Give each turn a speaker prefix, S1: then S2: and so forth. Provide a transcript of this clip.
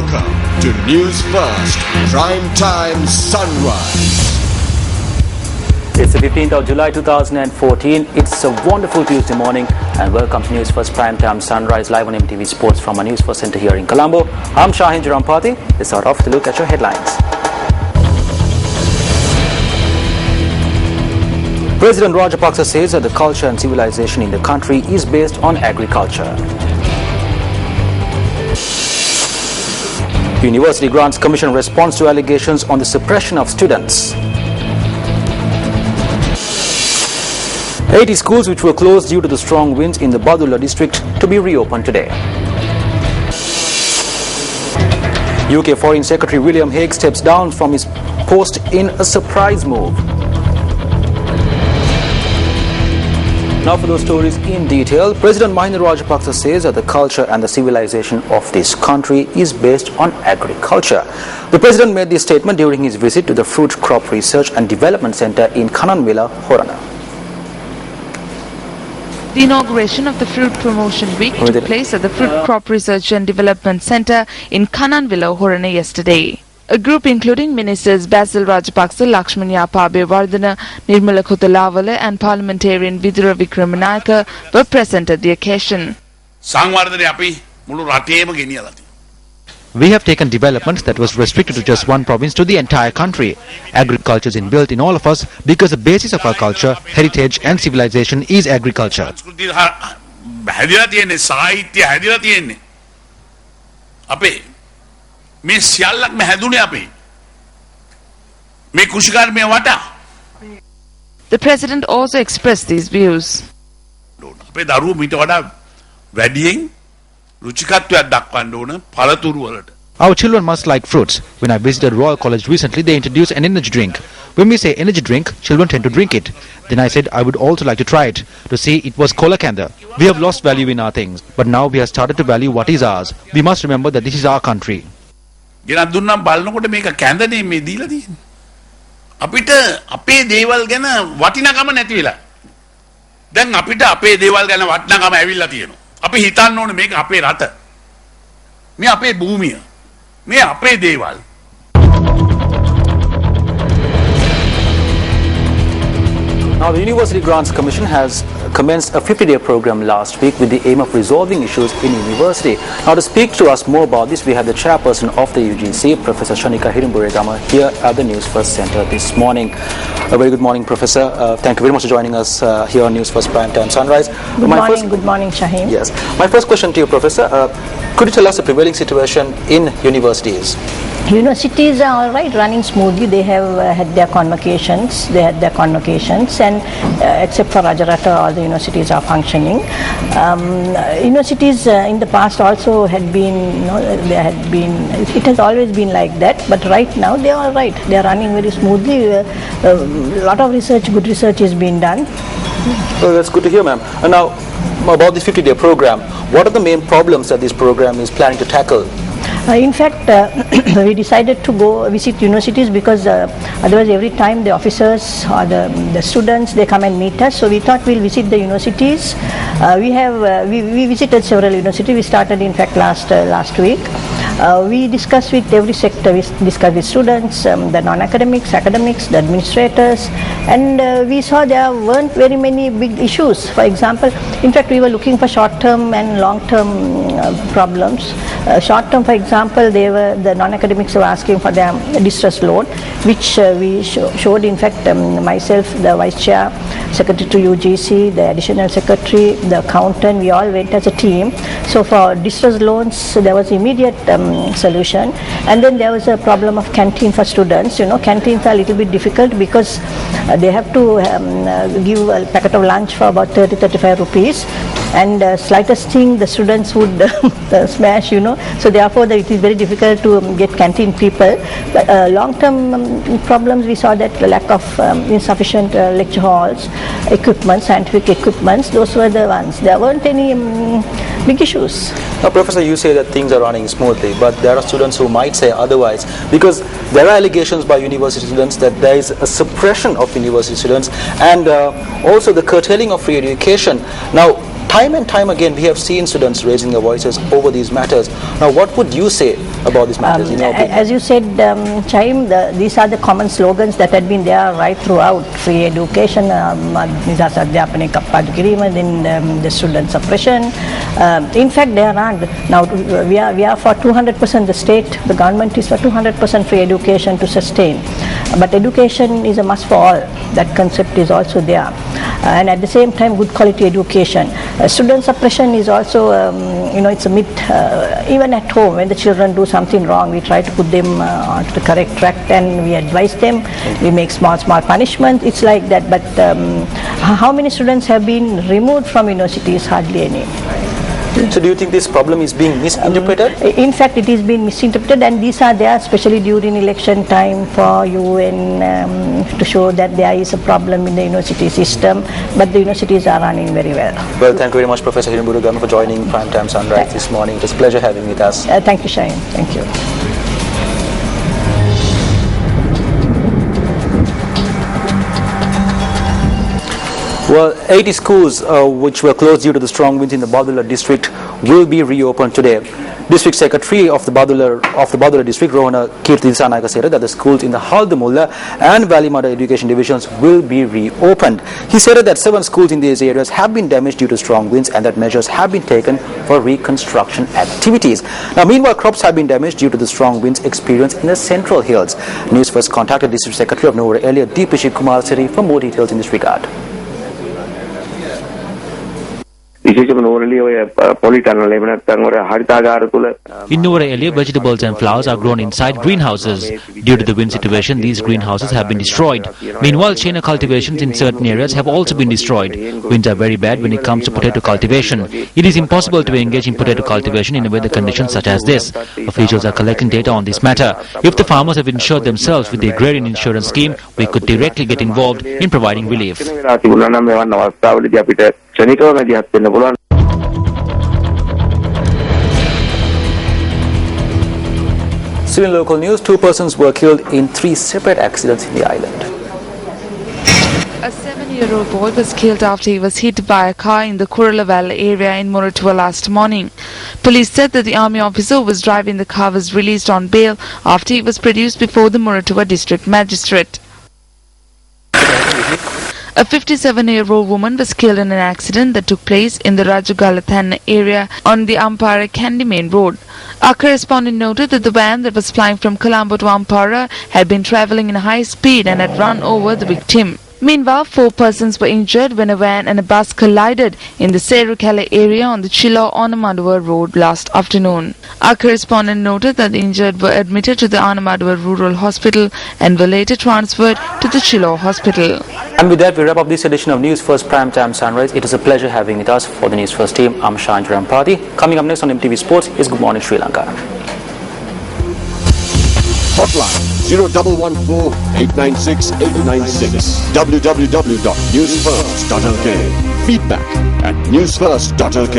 S1: Welcome to Newsfirst Prime Time Sunrise.
S2: It's the 15th of July 2014. It's a wonderful Tuesday morning and welcome to Newsfirst Prime Time Sunrise live on MTV Sports from our Newsfirst Centre here in Colombo. I'm Shahin Jarampati. Let's start off with a look at your headlines. President Rajapaksa says that the culture and civilization in the country is based on agriculture. University Grants Commission responds to allegations on the suppression of students. 80 schools which were closed due to the strong winds in the Badulla district to be reopened today. UK Foreign Secretary William Hague steps down from his post in a surprise move. Now for those stories in detail, President Mahinda Rajapaksa says that the culture and the civilization of this country is based on agriculture. The President made this statement during his visit to the Fruit Crop Research and Development Centre in Kananvilla, Horana.
S3: The inauguration of the Fruit Promotion Week took place at the Fruit Crop Research and Development Centre in Kananvilla, Horana yesterday. A group including Ministers Basil Rajapaksa, Lakshman Abeyewardena, Nirmala Kuthalawala and Parliamentarian Vidura Wickramanayake were present at the occasion.
S4: We have taken development that was restricted to just one province to the entire country. Agriculture is inbuilt in all of us because the basis of our culture, heritage and civilization is agriculture.
S3: The President also expressed these views.
S4: Our children must like fruits. When I visited Royal College recently, they introduced an energy drink. When we say energy drink, children tend to drink it. Then I said I would also like to try it, to see it was cola kanda. We have lost value in our things, but now we have started to value what is ours. We must remember that this is our country.
S5: අපිට අපේ දේවල් ගැන වටිනාකම නැති වෙලා. දැන් අපිට අපේ දේවල් ගැන වටිනාකම ඇවිල්ලා තියෙනවා. අපි හිතන්න ඕනේ මේක අපේ රට. මේ අපේ භූමිය. මේ අපේ දේවල්.
S2: Now, the University Grants Commission has commenced a 50-day program last week with the aim of resolving issues in university. Now, to speak to us more about this, we have the chairperson of the UGC, Professor Shanika Hirimburegama, here at the Newsfirst Centre this morning. A very good morning, Professor. Thank you very much for joining us here on Newsfirst Prime Time Sunrise.
S6: Good morning, Shaheen.
S2: Yes. My first question to you, Professor, could you tell us the prevailing situation in universities?
S6: Universities are all right, running smoothly. They have had their convocations. And except for Rajarata, all the universities are functioning. Universities in the past also had been, it has always been like that. But right now they are all right. They are running very smoothly. A lot of research, good research is being done.
S2: Oh, that's good to hear, ma'am. And now, about this 50-day program, what are the main problems that this program is planning to tackle?
S6: In fact, we decided to go visit universities because otherwise every time the officers or the students, they come and meet us. So we thought we'll visit the universities. We visited several universities. We started in fact last week. We discussed with every sector. We discussed with students, the non-academics, academics, the administrators, and we saw there weren't very many big issues. For example, in fact, we were looking for short-term and long-term problems. Short-term, for example, the non-academics were asking for their distress loan, which we showed. In fact, myself, the vice chair, secretary to UGC, the additional secretary, the accountant, we all went as a team. So for distress loans, there was immediate solution. And then there was a problem of canteen for students. Canteens are a little bit difficult because they have to give a packet of lunch for about 30-35 rupees. And slightest thing the students would smash, So therefore it is very difficult to get canteen people. But long-term problems, we saw that the lack of insufficient lecture halls, equipment, scientific equipments, those were the ones. There weren't any big issues.
S2: Now, Professor, you say that things are running smoothly, but there are students who might say otherwise, because there are allegations by university students that there is a suppression of university students and also the curtailing of free education. Now, time and time again, we have seen students raising their voices over these matters. Now, what would you say about these matters?
S6: As you said, Chaim, these are the common slogans that had been there right throughout. Free education, then the student suppression. In fact, there aren't. Now, we are for 200%, the government is for 200% free education to sustain. But education is a must for all. That concept is also there. And at the same time, good quality education. Student suppression is also, it's a myth. Even at home, when the children do something wrong, we try to put them onto the correct track and we advise them. We make small punishments. It's like that. But how many students have been removed from universities? Hardly any.
S2: So do you think this problem is being misinterpreted?
S6: In fact, it is being misinterpreted, and these are there especially during election time for UN to show that there is a problem in the university system, but the universities are running very well.
S2: Well, thank you very much, Professor Hirumburugama, for joining Primetime Sunrise this morning. It was a pleasure having you with us.
S6: Thank you, Shane. Thank you.
S2: Well, 80 schools which were closed due to the strong winds in the Badulla district will be reopened today. District Secretary of the Badulla district, Rohana Kirti said that the schools in the Haldamulla and Valimada education divisions will be reopened. He said that 7 schools in these areas have been damaged due to strong winds and that measures have been taken for reconstruction activities. Now, meanwhile, crops have been damaged due to the strong winds experienced in the Central Hills. Newsfirst contacted District Secretary of Newara earlier, Deepishik Kumar Siri, for more details in this regard.
S7: In Newara area, vegetables and flowers are grown inside greenhouses. Due to the wind situation, these greenhouses have been destroyed. Meanwhile, Chena cultivations in certain areas have also been destroyed. Winds are very bad when it comes to potato cultivation. It is impossible to engage in potato cultivation in weather conditions such as this. Officials are collecting data on this matter. If the farmers have insured themselves with the agrarian insurance scheme, we could directly get involved in providing relief.
S2: Still in local news, 2 persons were killed in 3 separate accidents in the island.
S3: A 7-year-old boy was killed after he was hit by a car in the Kurala Valley area in Moratuwa last morning. Police said that the army officer who was driving the car was released on bail after he was produced before the Moratuwa district magistrate. A 57-year-old woman was killed in an accident that took place in the Rajugalathan area on the Ampara Kandy main road. Our correspondent noted that the van that was flying from Colombo to Ampara had been travelling in high speed and had run over the victim. Meanwhile, 4 persons were injured when a van and a bus collided in the Serukale area on the Chilo-Onamaduwa road last afternoon. Our correspondent noted that the injured were admitted to the Onamaduwa Rural Hospital and were later transferred to the Chilo Hospital.
S2: And with that, we wrap up this edition of Newsfirst Primetime Sunrise. It is a pleasure having with us. For the Newsfirst team, I'm Shanj Rampati. Coming up next on MTV Sports is Good Morning Sri Lanka.
S1: Hotline 0114 896 896. www.newsfirst.lk. Feedback at newsfirst.lk.